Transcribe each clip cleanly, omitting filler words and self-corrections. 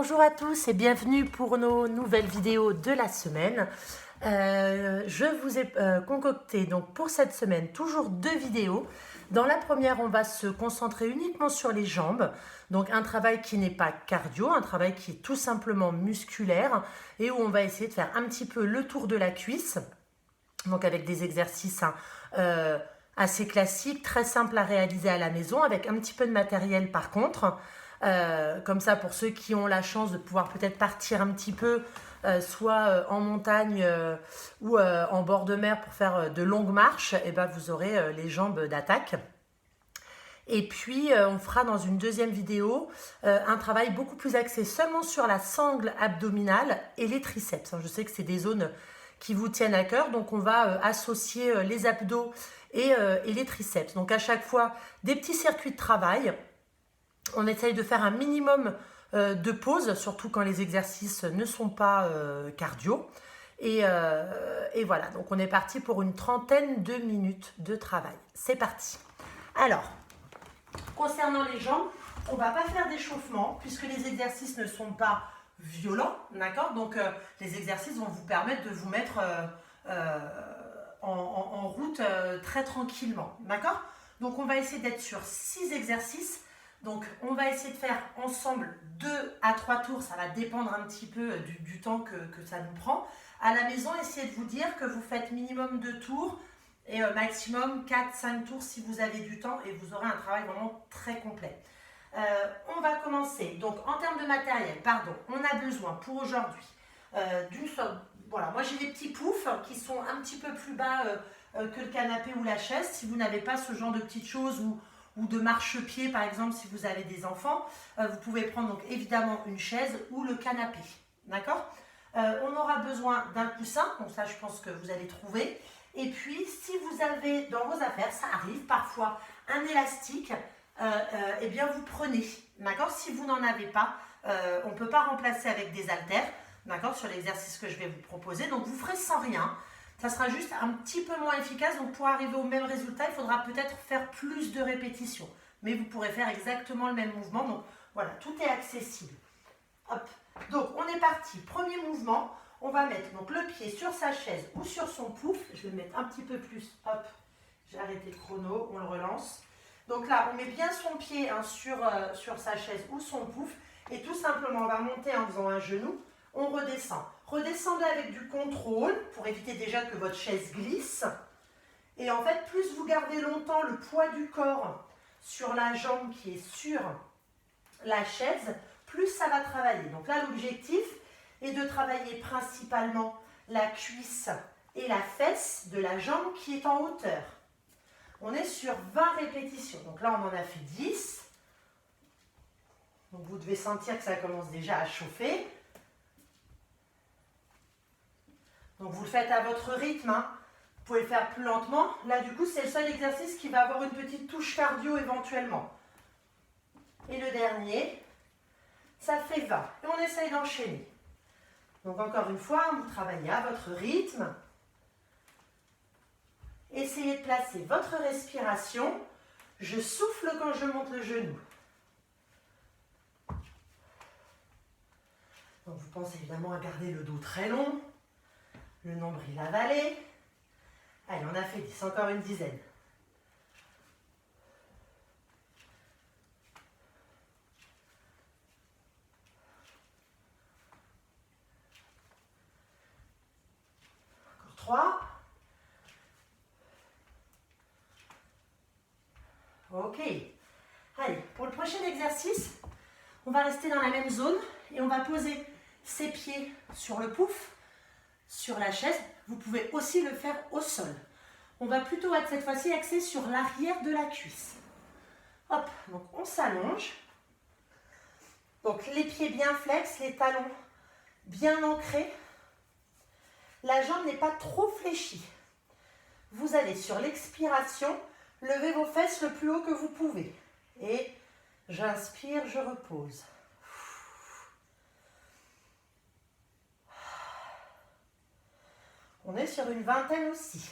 Bonjour à tous et bienvenue pour nos nouvelles vidéos de la semaine. Je vous ai concocté donc pour cette semaine toujours deux vidéos. Dans la première, on va se concentrer uniquement sur les jambes, donc un travail qui n'est pas cardio, un travail qui est tout simplement musculaire et où on va essayer de faire un petit peu le tour de la cuisse, donc avec des exercices assez classiques, très simples à réaliser à la maison, avec un petit peu de matériel par contre. Comme ça, pour ceux qui ont la chance de pouvoir peut-être partir un petit peu, soit en montagne ou en bord de mer pour faire de longues marches, et ben vous aurez les jambes d'attaque. Et puis, on fera dans une deuxième vidéo un travail beaucoup plus axé seulement sur la sangle abdominale et les triceps. Je sais que c'est des zones qui vous tiennent à cœur, donc on va associer les abdos et les triceps. Donc à chaque fois, des petits circuits de travail. On essaye de faire un minimum de pauses, surtout quand les exercices ne sont pas cardio. Et voilà, donc on est parti pour une trentaine de minutes de travail. C'est parti. Alors, concernant les jambes, on ne va pas faire d'échauffement puisque les exercices ne sont pas violents, d'accord? Donc les exercices vont vous permettre de vous mettre en route très tranquillement, d'accord? Donc on va essayer d'être sur 6 exercices. Donc on va essayer de faire ensemble 2 à 3 tours, ça va dépendre un petit peu du temps que ça nous prend. À la maison, essayez de vous dire que vous faites minimum 2 tours et maximum 4-5 tours si vous avez du temps et vous aurez un travail vraiment très complet. On va commencer. Donc en termes de matériel, on a besoin pour aujourd'hui d'une sorte. Voilà, moi j'ai des petits poufs qui sont un petit peu plus bas que le canapé ou la chaise. Si vous n'avez pas ce genre de petites choses ou de marchepied par exemple si vous avez des enfants, vous pouvez prendre donc évidemment une chaise ou le canapé. D'accord? On aura besoin d'un coussin, donc ça je pense que vous allez trouver. Et puis si vous avez dans vos affaires, ça arrive parfois, un élastique, eh bien vous prenez. D'accord? Si vous n'en avez pas, on ne peut pas remplacer avec des haltères. D'accord, sur l'exercice que je vais vous proposer. Donc vous ferez sans rien. Ça sera juste un petit peu moins efficace. Donc pour arriver au même résultat, il faudra peut-être faire plus de répétitions. Mais vous pourrez faire exactement le même mouvement. Donc voilà, tout est accessible. Hop. Donc on est parti. Premier mouvement, on va mettre donc le pied sur sa chaise ou sur son pouf. Je vais le mettre un petit peu plus. Hop, j'ai arrêté le chrono, on le relance. Donc là, on met bien son pied sur sa chaise ou son pouf. Et tout simplement, on va monter en faisant un genou. On redescend. Redescendez avec du contrôle pour éviter déjà que votre chaise glisse. Et en fait, plus vous gardez longtemps le poids du corps sur la jambe qui est sur la chaise, plus ça va travailler. Donc là, l'objectif est de travailler principalement la cuisse et la fesse de la jambe qui est en hauteur. On est sur 20 répétitions. Donc là, on en a fait 10. Donc vous devez sentir que ça commence déjà à chauffer. Donc vous le faites à votre rythme, hein. Vous pouvez le faire plus lentement. Là du coup c'est le seul exercice qui va avoir une petite touche cardio éventuellement. Et le dernier, ça fait 20. Et on essaye d'enchaîner. Donc encore une fois, vous travaillez à votre rythme. Essayez de placer votre respiration. Je souffle quand je monte le genou. Donc vous pensez évidemment à garder le dos très long. Le nombril avalé. Allez, on a fait 10, encore une dizaine. Encore 3. Ok. Allez, pour le prochain exercice, on va rester dans la même zone et on va poser ses pieds sur le pouf, sur la chaise. Vous pouvez aussi le faire au sol. On va plutôt être cette fois-ci axé sur l'arrière de la cuisse. Hop, donc on s'allonge. Donc les pieds bien flex, les talons bien ancrés. La jambe n'est pas trop fléchie. Vous allez sur l'expiration, lever vos fesses le plus haut que vous pouvez. Et j'inspire, je repose. On est sur une vingtaine aussi.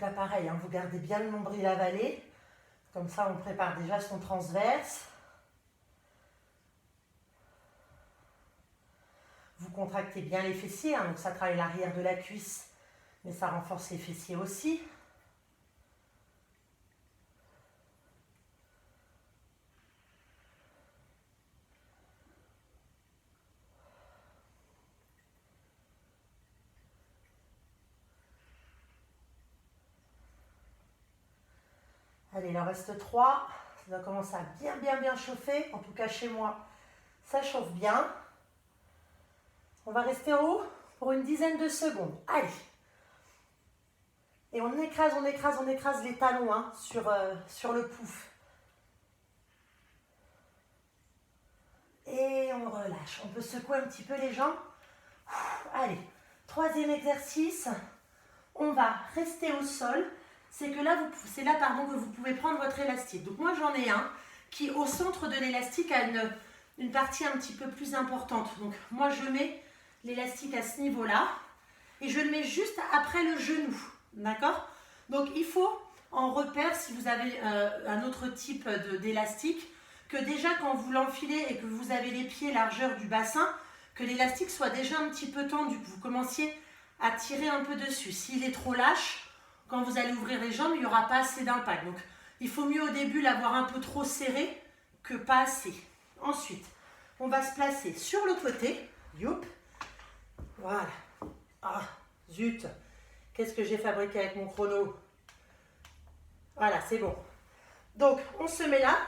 Donc là, pareil, hein, vous gardez bien le nombril avalé. Comme ça, on prépare déjà son transverse. Vous contractez bien les fessiers, hein, donc ça travaille l'arrière de la cuisse, mais ça renforce les fessiers aussi. Allez, il en reste 3. Ça doit commencer à bien chauffer. En tout cas, chez moi, ça chauffe bien. On va rester en haut pour une dizaine de secondes. Allez. Et on écrase les talons hein, sur le pouf. Et on relâche. On peut secouer un petit peu les jambes. Allez. 3e exercice. On va rester au sol. C'est là que vous pouvez prendre votre élastique. Donc moi j'en ai un qui au centre de l'élastique a une partie un petit peu plus importante. Donc moi je mets l'élastique à ce niveau-là et je le mets juste après le genou. D'accord? Donc il faut en repère, si vous avez un autre type d'élastique, que déjà quand vous l'enfilez et que vous avez les pieds largeur du bassin, que l'élastique soit déjà un petit peu tendu, que vous commenciez à tirer un peu dessus. S'il est trop lâche, quand vous allez ouvrir les jambes, il n'y aura pas assez d'impact. Donc, il faut mieux au début l'avoir un peu trop serré que pas assez. Ensuite, on va se placer sur le côté. Youp. Voilà. Ah, zut. Qu'est-ce que j'ai fabriqué avec mon chrono? Voilà, c'est bon. Donc, on se met là.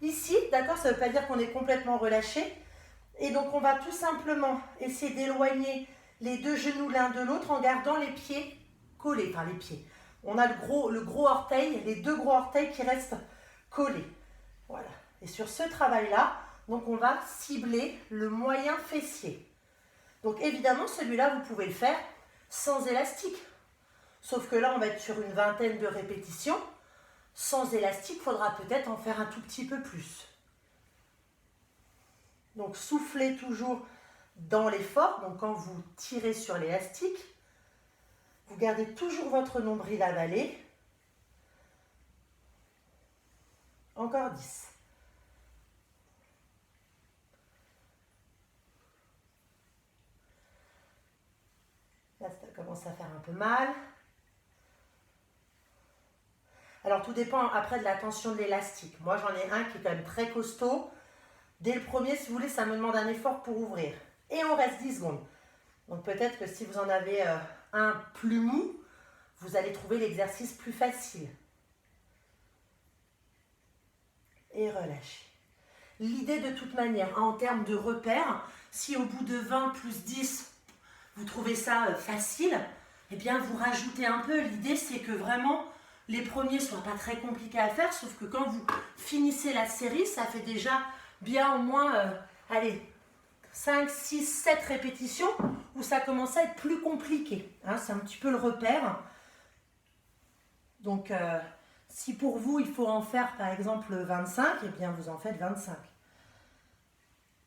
Ici, d'accord, ça ne veut pas dire qu'on est complètement relâché. Et donc, on va tout simplement essayer d'éloigner les deux genoux l'un de l'autre en gardant les pieds collés, enfin les pieds. On a le gros orteil, les deux gros orteils qui restent collés. Voilà. Et sur ce travail-là, donc on va cibler le moyen fessier. Donc évidemment, celui-là, vous pouvez le faire sans élastique. Sauf que là, on va être sur une vingtaine de répétitions. Sans élastique, il faudra peut-être en faire un tout petit peu plus. Donc soufflez toujours dans l'effort. Donc quand vous tirez sur l'élastique, vous gardez toujours votre nombril avalé. Encore 10. Là, ça commence à faire un peu mal. Alors, tout dépend après de la tension de l'élastique. Moi, j'en ai un qui est quand même très costaud. Dès le premier, si vous voulez, ça me demande un effort pour ouvrir. Et on reste 10 secondes. Donc, peut-être que si vous en avez un plus mou, vous allez trouver l'exercice plus facile. Et relâchez. L'idée de toute manière, en termes de repères, si au bout de 20 plus 10, vous trouvez ça facile, eh bien vous rajoutez un peu. L'idée c'est que vraiment les premiers ne soient pas très compliqués à faire, sauf que quand vous finissez la série, ça fait déjà bien au moins, allez, 5, 6, 7 répétitions où ça commence à être plus compliqué. Hein, c'est un petit peu le repère. Donc, si pour vous, il faut en faire par exemple 25, eh bien vous en faites 25.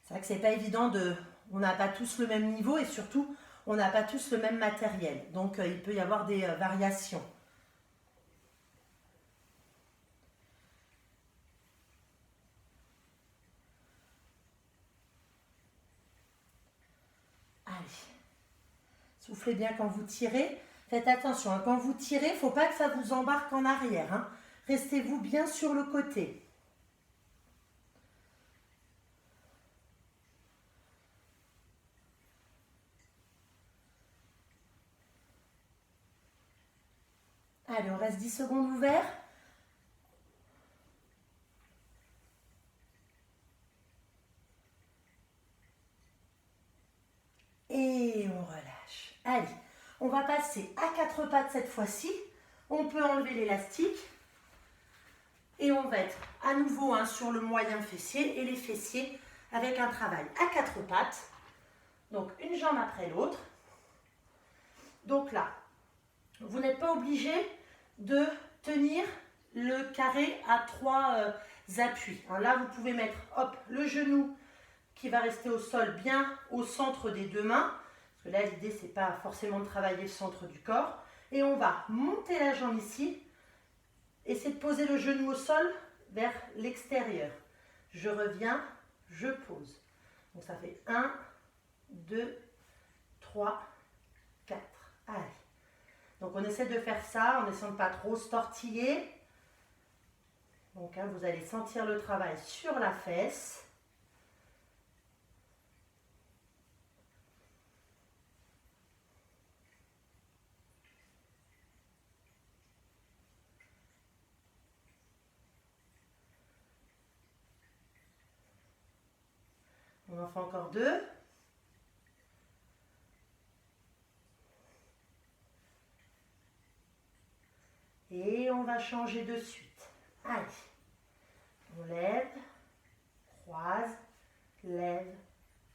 C'est vrai que c'est pas évident on n'a pas tous le même niveau et surtout, on n'a pas tous le même matériel. Donc, il peut y avoir des variations. Allez. Soufflez bien quand vous tirez. Faites attention, hein, quand vous tirez, il ne faut pas que ça vous embarque en arrière. Hein. Restez-vous bien sur le côté. Allez, on reste 10 secondes ouverts. Et on relâche. Allez, on va passer à 4 pattes cette fois-ci. On peut enlever l'élastique. Et on va être à nouveau sur le moyen fessier et les fessiers avec un travail à 4 pattes. Donc une jambe après l'autre. Donc là, vous n'êtes pas obligé de tenir le carré à 3 appuis. Alors là, vous pouvez mettre le genou qui va rester au sol bien au centre des deux mains. Parce que là, l'idée, c'est pas forcément de travailler le centre du corps. Et on va monter la jambe ici. Essayez de poser le genou au sol vers l'extérieur. Je reviens, je pose. Donc ça fait 1, 2, 3, 4. Allez. Donc on essaie de faire ça en essayant de ne pas trop se tortiller. Donc vous allez sentir le travail sur la fesse. On en fait encore 2. Et on va changer de suite. Allez. On lève, croise, lève,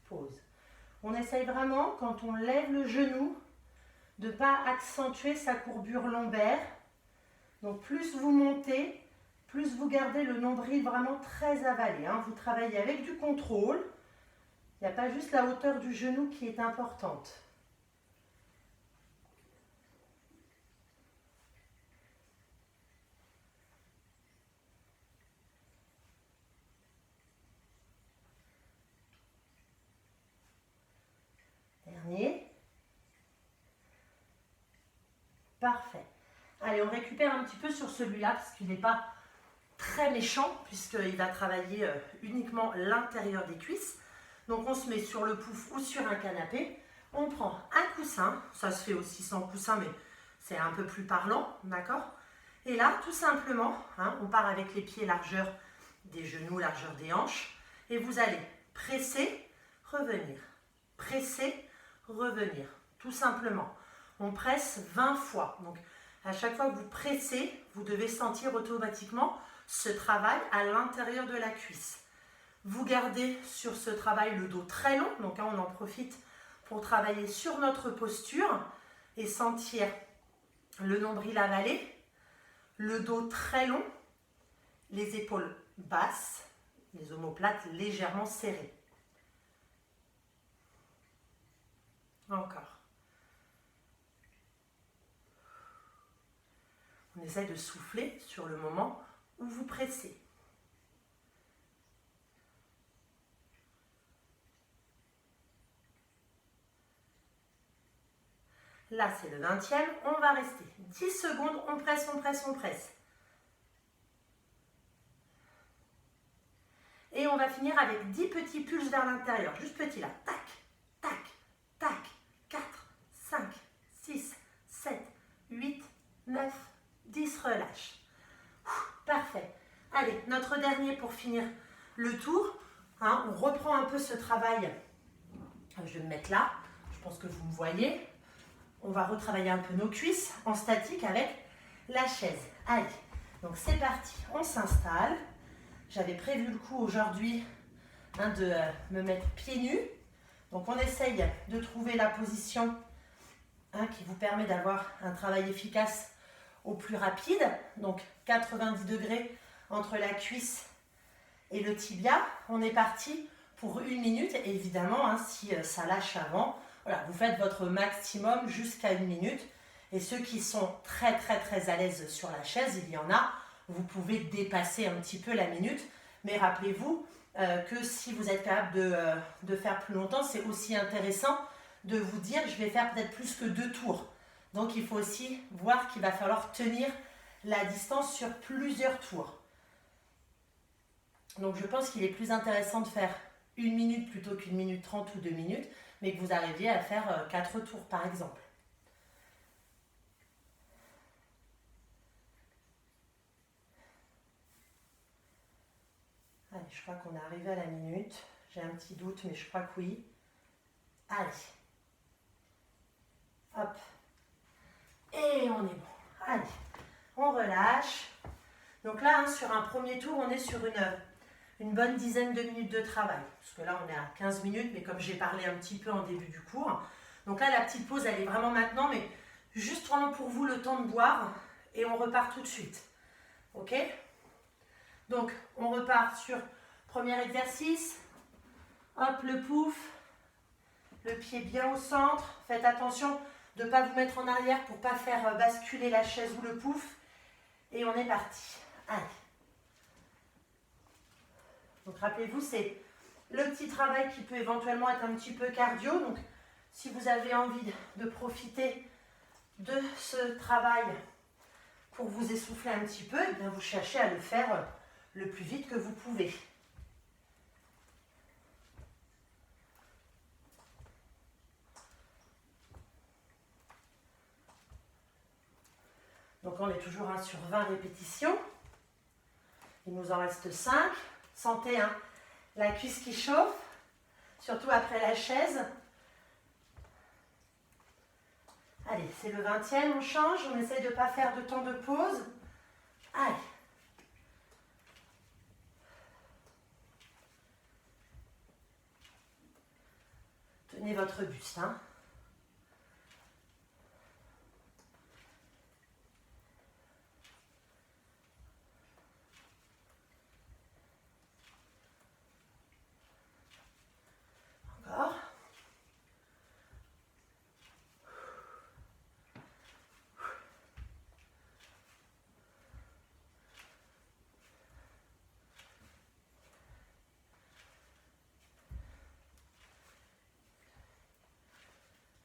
pose. On essaye vraiment, quand on lève le genou, de ne pas accentuer sa courbure lombaire. Donc plus vous montez, plus vous gardez le nombril vraiment très avalé. Vous travaillez avec du contrôle. Il n'y a pas juste la hauteur du genou qui est importante. Dernier. Parfait. Allez, on récupère un petit peu sur celui-là parce qu'il n'est pas très méchant puisqu'il va travailler uniquement l'intérieur des cuisses. Donc on se met sur le pouf ou sur un canapé. On prend un coussin. Ça se fait aussi sans coussin, mais c'est un peu plus parlant, d'accord? Et là, tout simplement, on part avec les pieds largeur des genoux, largeur des hanches. Et vous allez presser, revenir. Presser, revenir. Tout simplement. On presse 20 fois. Donc, à chaque fois que vous pressez, vous devez sentir automatiquement ce travail à l'intérieur de la cuisse. Vous gardez sur ce travail le dos très long. Donc, on en profite pour travailler sur notre posture et sentir le nombril avalé, le dos très long, les épaules basses, les omoplates légèrement serrées. Encore. On essaie de souffler sur le moment où vous pressez. Là, c'est le 20e. On va rester 10 secondes. On presse, on presse, on presse. Et on va finir avec 10 petits pulses vers l'intérieur. Juste petit là. Tac, tac, tac. 4, 5, 6, 7, 8, 9, 10. Relâche. Parfait. Allez, notre dernier pour finir le tour. On reprend un peu ce travail. Je vais me mettre là. Je pense que vous me voyez. On va retravailler un peu nos cuisses en statique avec la chaise. Allez, donc c'est parti. On s'installe. J'avais prévu le coup aujourd'hui de me mettre pieds nus. Donc on essaye de trouver la position qui vous permet d'avoir un travail efficace au plus rapide. Donc 90 degrés entre la cuisse et le tibia. On est parti pour 1 minute. Et évidemment, si ça lâche avant, voilà, vous faites votre maximum jusqu'à 1 minute. Et ceux qui sont très très très à l'aise sur la chaise, il y en a, vous pouvez dépasser un petit peu la minute. Mais rappelez-vous que si vous êtes capable de faire plus longtemps, c'est aussi intéressant de vous dire je vais faire peut-être plus que 2 tours. Donc il faut aussi voir qu'il va falloir tenir la distance sur plusieurs tours. Donc je pense qu'il est plus intéressant de faire 1 minute plutôt qu'1 minute 30 ou 2 minutes, mais que vous arriviez à faire 4 tours par exemple. Allez, je crois qu'on est arrivé à la minute. J'ai un petit doute, mais je crois que oui. Allez. Hop. Et on est bon. Allez, on relâche. Donc là, sur un premier tour, on est sur une bonne dizaine de minutes de travail. Parce que là, on est à 15 minutes, mais comme j'ai parlé un petit peu en début du cours. Donc là, la petite pause, elle est vraiment maintenant, mais juste vraiment pour vous le temps de boire. Et on repart tout de suite. Ok ? Donc, on repart sur premier exercice. Hop, le pouf. Le pied bien au centre. Faites attention, de ne pas vous mettre en arrière pour ne pas faire basculer la chaise ou le pouf. Et on est parti. Allez. Donc rappelez-vous, c'est le petit travail qui peut éventuellement être un petit peu cardio. Donc si vous avez envie de profiter de ce travail pour vous essouffler un petit peu, eh bien vous cherchez à le faire le plus vite que vous pouvez. Donc on est toujours sur 20 répétitions. Il nous en reste 5. Sentez la cuisse qui chauffe, surtout après la chaise. Allez, c'est le 20e, on change. On essaye de ne pas faire de temps de pause. Allez. Tenez votre buste, hein. Encore.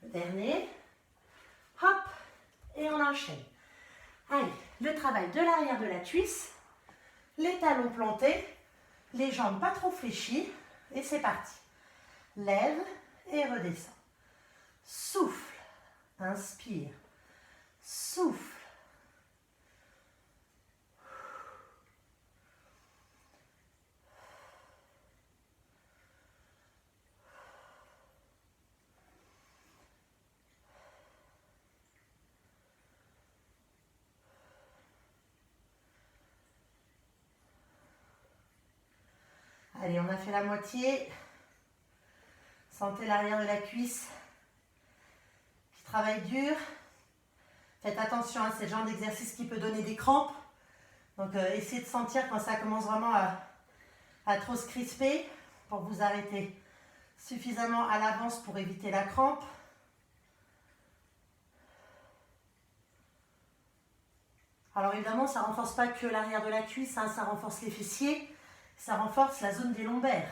Le dernier. Hop. Et on enchaîne. Allez, le travail de l'arrière de la cuisse. Les talons plantés. Les jambes pas trop fléchies. Et c'est parti. Lève et redescends. Souffle. Inspire. Souffle. Allez, on a fait la moitié. Sentez l'arrière de la cuisse qui travaille dur. Faites attention à ce genre d'exercice qui peut donner des crampes. Donc, essayez de sentir quand ça commence vraiment à trop se crisper pour vous arrêter suffisamment à l'avance pour éviter la crampe. Alors évidemment, ça ne renforce pas que l'arrière de la cuisse, hein, ça renforce les fessiers, ça renforce la zone des lombaires.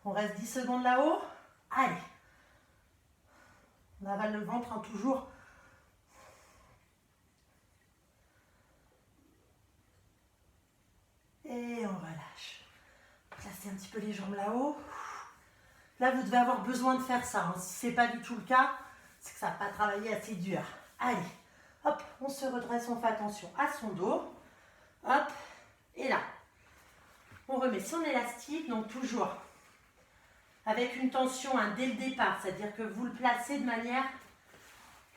On reste 10 secondes là-haut. Allez. On avale le ventre en toujours. Et on relâche. Placez un petit peu les jambes là-haut. Là, vous devez avoir besoin de faire ça. Hein. Si ce n'est pas du tout le cas, c'est que ça n'a pas travaillé assez dur. Allez. Hop, on se redresse, on fait attention à son dos. Hop. Et là. On remet son élastique. Donc toujours avec une tension dès le départ, c'est-à-dire que vous le placez de manière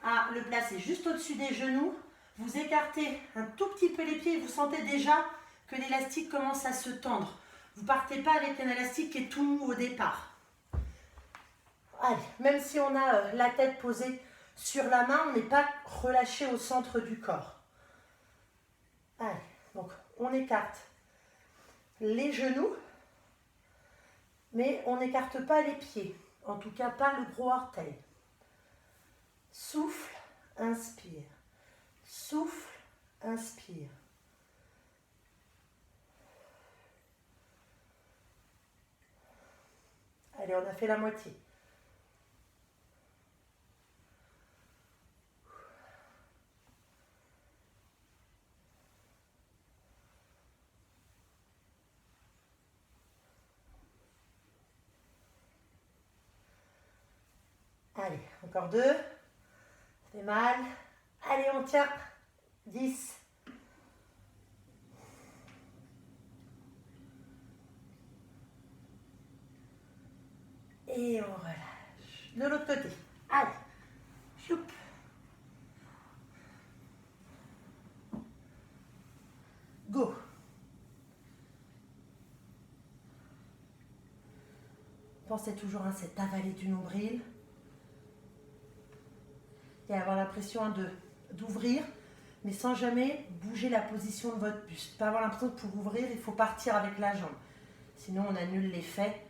à le placer juste au-dessus des genoux. Vous écartez un tout petit peu les pieds et vous sentez déjà que l'élastique commence à se tendre. Vous ne partez pas avec un élastique qui est tout mou au départ. Allez, même si on a la tête posée sur la main, on n'est pas relâché au centre du corps. Allez, donc on écarte les genoux. Mais on n'écarte pas les pieds, en tout cas pas le gros orteil. Souffle, inspire. Souffle, inspire. Allez, on a fait la moitié. Allez, encore 2. Ça fait mal. Allez, on tient. 10. Et on relâche. De l'autre côté. Allez. Choup. Go. Pensez toujours à cette avalée du nombril. Et avoir l'impression d'ouvrir, mais sans jamais bouger la position de votre buste. Pas avoir l'impression que pour ouvrir, il faut partir avec la jambe. Sinon, on annule l'effet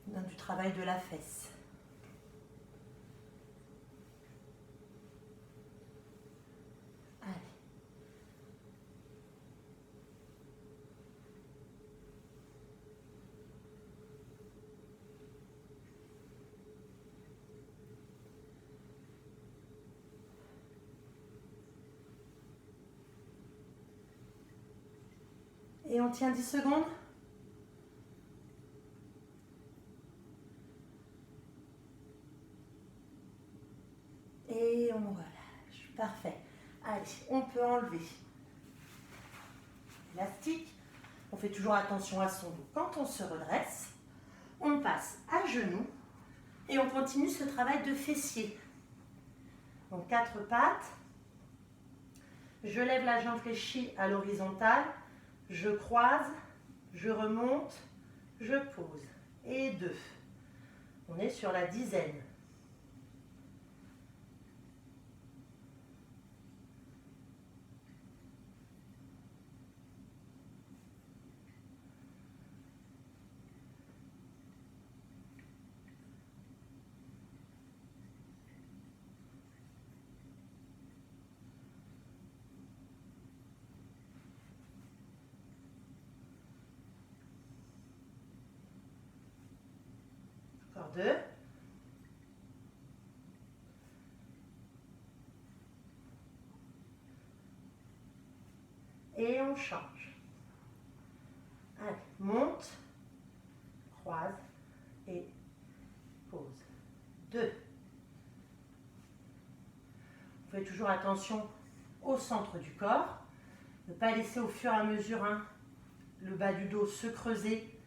du travail de la fesse. Allez. Et on tient 10 secondes. Et on relâche. Parfait. Allez, on peut enlever l'élastique. On fait toujours attention à son dos. Quand on se redresse, on passe à genoux et on continue ce travail de fessier. Donc 4 pattes. Je lève la jambe fléchie à l'horizontale. Je croise, je remonte, je pose. Et 2. On est sur la dizaine. Encore 2. Et on change. Allez, monte, croise et pose. 2. Vous faites toujours attention au centre du corps. Ne pas laisser au fur et à mesure le bas du dos se creuser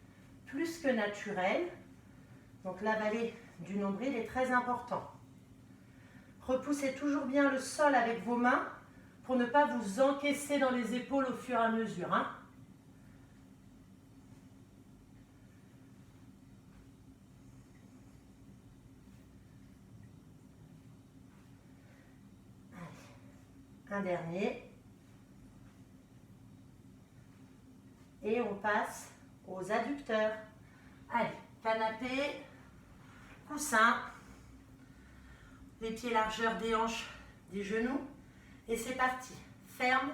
plus que naturel. Donc la vallée du nombril est très important. Repoussez toujours bien le sol avec vos mains pour ne pas vous encaisser dans les épaules au fur et à mesure. Allez, un dernier. Et on passe aux adducteurs. Allez, canapé, coussin, les pieds largeur des hanches, des genoux. Et c'est parti. Ferme.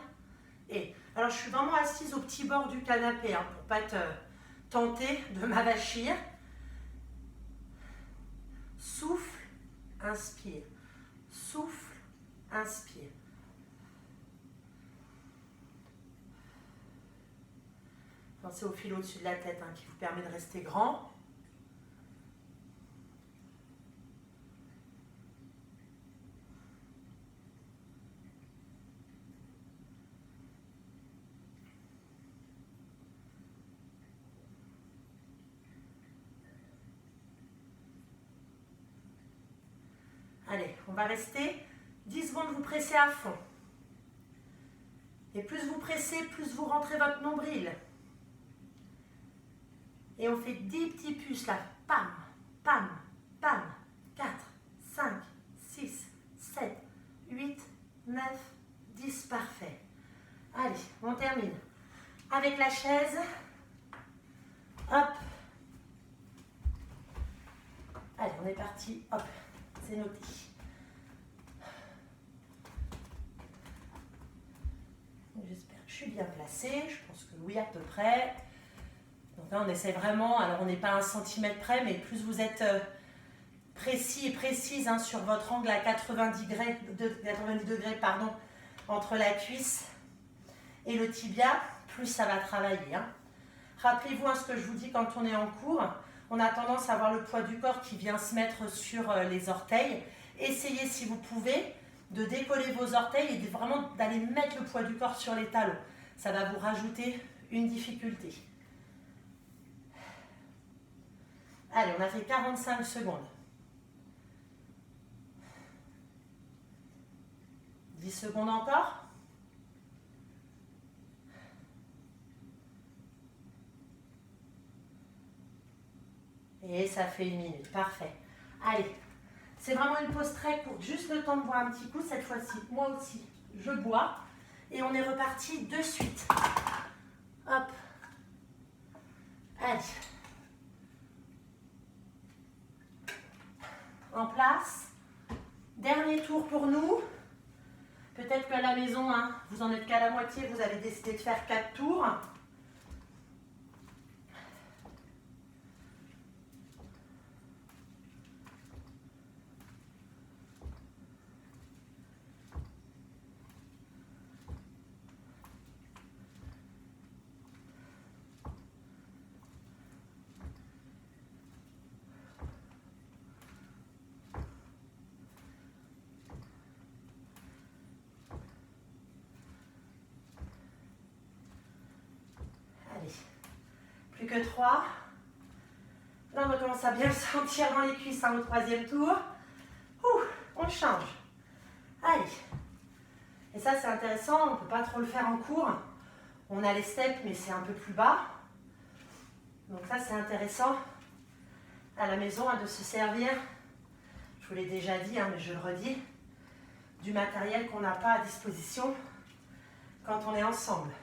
Et alors, je suis vraiment assise au petit bord du canapé pour ne pas te tenter de m'avachir. Souffle, inspire. Souffle, inspire. Pensez au fil au-dessus de la tête qui vous permet de rester grand. Allez, on va rester 10 secondes, vous pressez à fond. Et plus vous pressez, plus vous rentrez votre nombril. Et on fait 10 petits puces là. Pam, pam, pam. 4, 5, 6, 7, 8, 9, 10. Parfait. Allez, on termine. Avec la chaise. Hop. Allez, on est parti. Hop. C'est noté. J'espère que je suis bien placée. Je pense que oui, à peu près. Donc là, on essaie vraiment. Alors, on n'est pas à 1 centimètre près, mais plus vous êtes précis et précise sur votre angle à 90 degrés entre la cuisse et le tibia, plus ça va travailler. Rappelez-vous ce que je vous dis quand on est en cours. On a tendance à avoir le poids du corps qui vient se mettre sur les orteils. Essayez, si vous pouvez, de décoller vos orteils et vraiment d'aller mettre le poids du corps sur les talons. Ça va vous rajouter une difficulté. Allez, on a fait 45 secondes. 10 secondes encore. Et ça fait 1 minute. Parfait. Allez, c'est vraiment une pause très courte. Juste le temps de boire un petit coup. Cette fois-ci, moi aussi, je bois. Et on est reparti de suite. Hop. Allez. en place. Dernier tour pour nous. Peut-être qu'à la maison, hein, vous en êtes qu'à la moitié, vous avez décidé de faire 4 tours. Plus que 3. Là, on recommence à bien le sentir dans les cuisses au troisième tour. On change. Allez. Et ça, c'est intéressant. On ne peut pas trop le faire en cours. On a les steps, mais c'est un peu plus bas. Donc ça, c'est intéressant à la maison de se servir. Je vous l'ai déjà dit, mais je le redis. Du matériel qu'on n'a pas à disposition quand on est ensemble.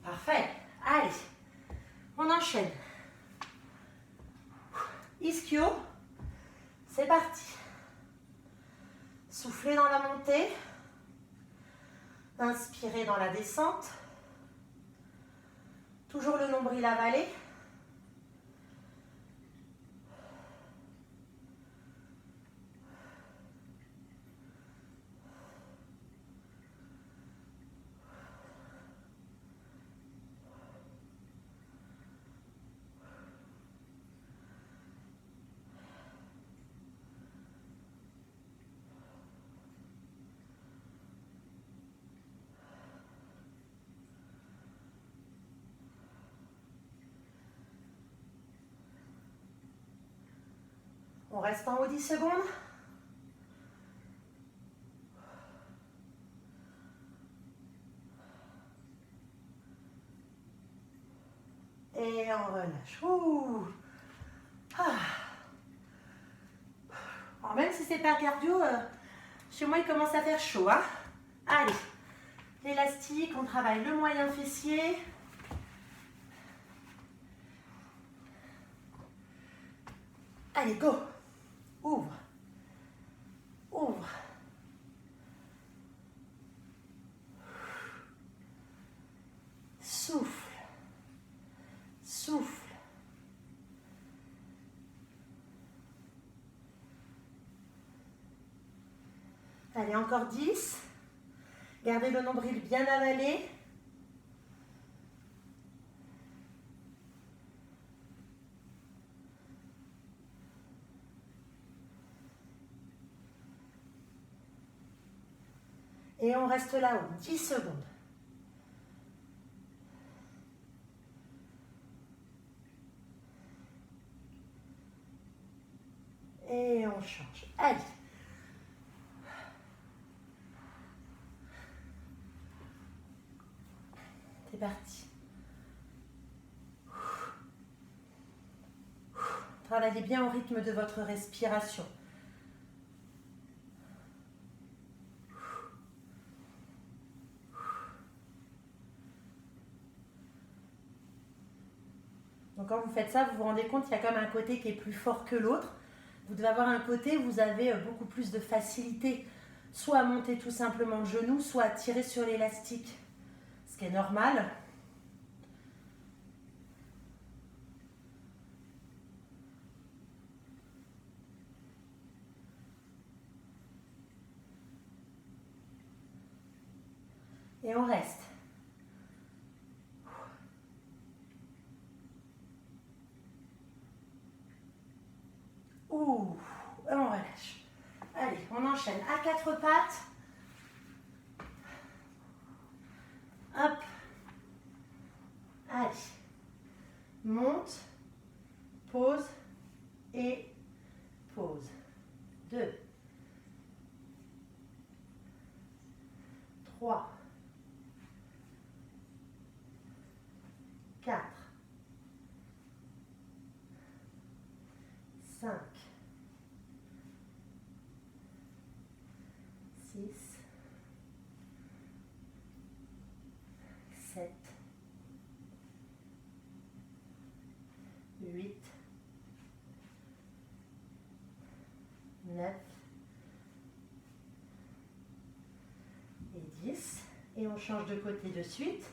Parfait. Allez, on enchaîne. Ischio, c'est parti. Soufflez dans la montée. Inspirez dans la descente. Toujours le nombril avalé. On reste en haut 10 secondes. Et on relâche. Alors même si c'est pas cardio, chez moi il commence à faire chaud. Allez, l'élastique, on travaille le moyen fessier. Allez, go. Ouvre. Ouvre. Souffle. Souffle. Allez, encore 10. Gardez le nombril bien avalé. Et on reste là-haut, 10 secondes. Et on change. Allez. C'est parti. Travaillez bien au rythme de votre respiration. Donc quand vous faites ça, vous vous rendez compte qu'il y a comme un côté qui est plus fort que l'autre. Vous devez avoir un côté où vous avez beaucoup plus de facilité, soit à monter tout simplement le genou, soit à tirer sur l'élastique, ce qui est normal. Et on reste. Et on relâche. Allez, on enchaîne à 4 pattes. Hop. Allez. Monte, pose et pose. 2, 3, 4, 5, 6, 7, 8, 9 et 10. Et on change de côté de suite.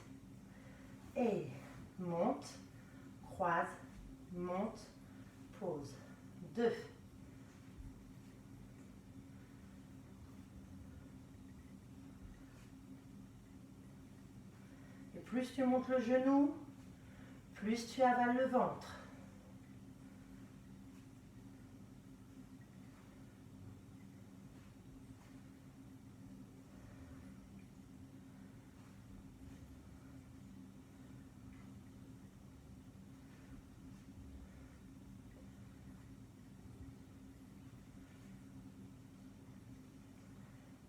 Et monte, croise, monte, pause. 2. Et plus tu montes le genou, plus tu avales le ventre.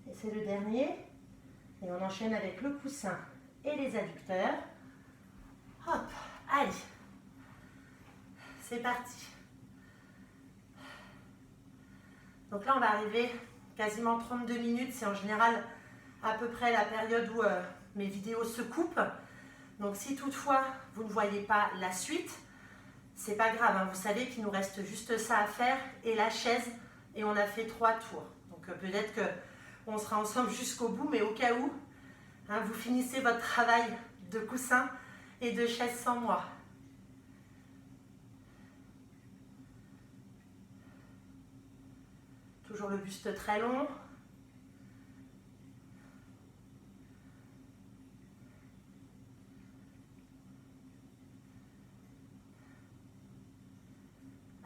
Et c'est le dernier. Et on enchaîne avec le coussin et les adducteurs. Hop, allez. C'est parti. Donc là, on va arriver quasiment 32 minutes. C'est en général à peu près la période où mes vidéos se coupent. Donc si toutefois, vous ne voyez pas la suite, c'est pas grave. Hein. Vous savez qu'il nous reste juste ça à faire et la chaise. Et on a fait 3 tours. Donc peut-être qu'on sera ensemble jusqu'au bout. Mais au cas où, hein, vous finissez votre travail de coussin et de chaise sans moi. Toujours le buste très long.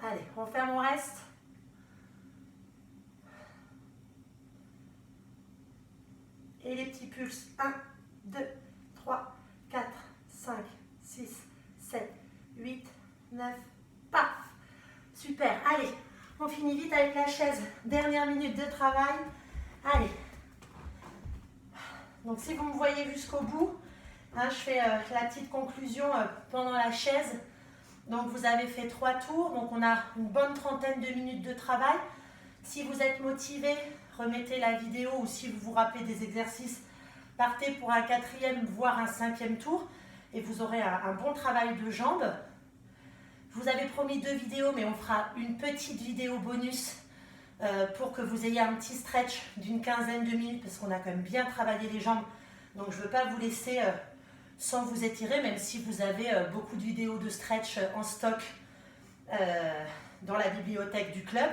Allez, on ferme, on reste. Et les petits pulses. 1, 2, 3, 4, 5, 6, 7, 8, 9. Paf! Super. Allez, on finit vite avec la chaise. Dernière minute de travail. Allez. Donc si vous me voyez jusqu'au bout, hein, je fais la petite conclusion pendant la chaise. Donc vous avez fait 3 tours. Donc on a une bonne trentaine de minutes de travail. Si vous êtes motivé, remettez la vidéo ou si vous vous rappelez des exercices, partez pour un 4e voire un 5e tour et vous aurez un bon travail de jambes. Je vous avais promis 2 vidéos, mais on fera une petite vidéo bonus pour que vous ayez un petit stretch d'une quinzaine de minutes parce qu'on a quand même bien travaillé les jambes. Donc je ne veux pas vous laisser sans vous étirer, même si vous avez beaucoup de vidéos de stretch en stock dans la bibliothèque du club.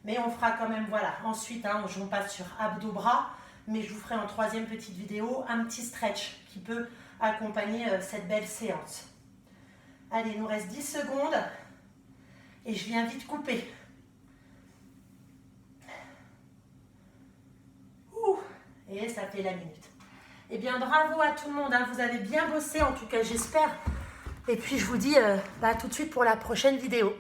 Mais on fera quand même, voilà, ensuite, hein, on passe sur abdos-bras, mais je vous ferai en 3e petite vidéo un petit stretch qui peut accompagner cette belle séance. Allez, il nous reste 10 secondes et je viens vite couper. Ouh, et ça fait la minute. Eh bien, bravo à tout le monde, hein, vous avez bien bossé, en tout cas, j'espère. Et puis, je vous dis à tout de suite pour la prochaine vidéo.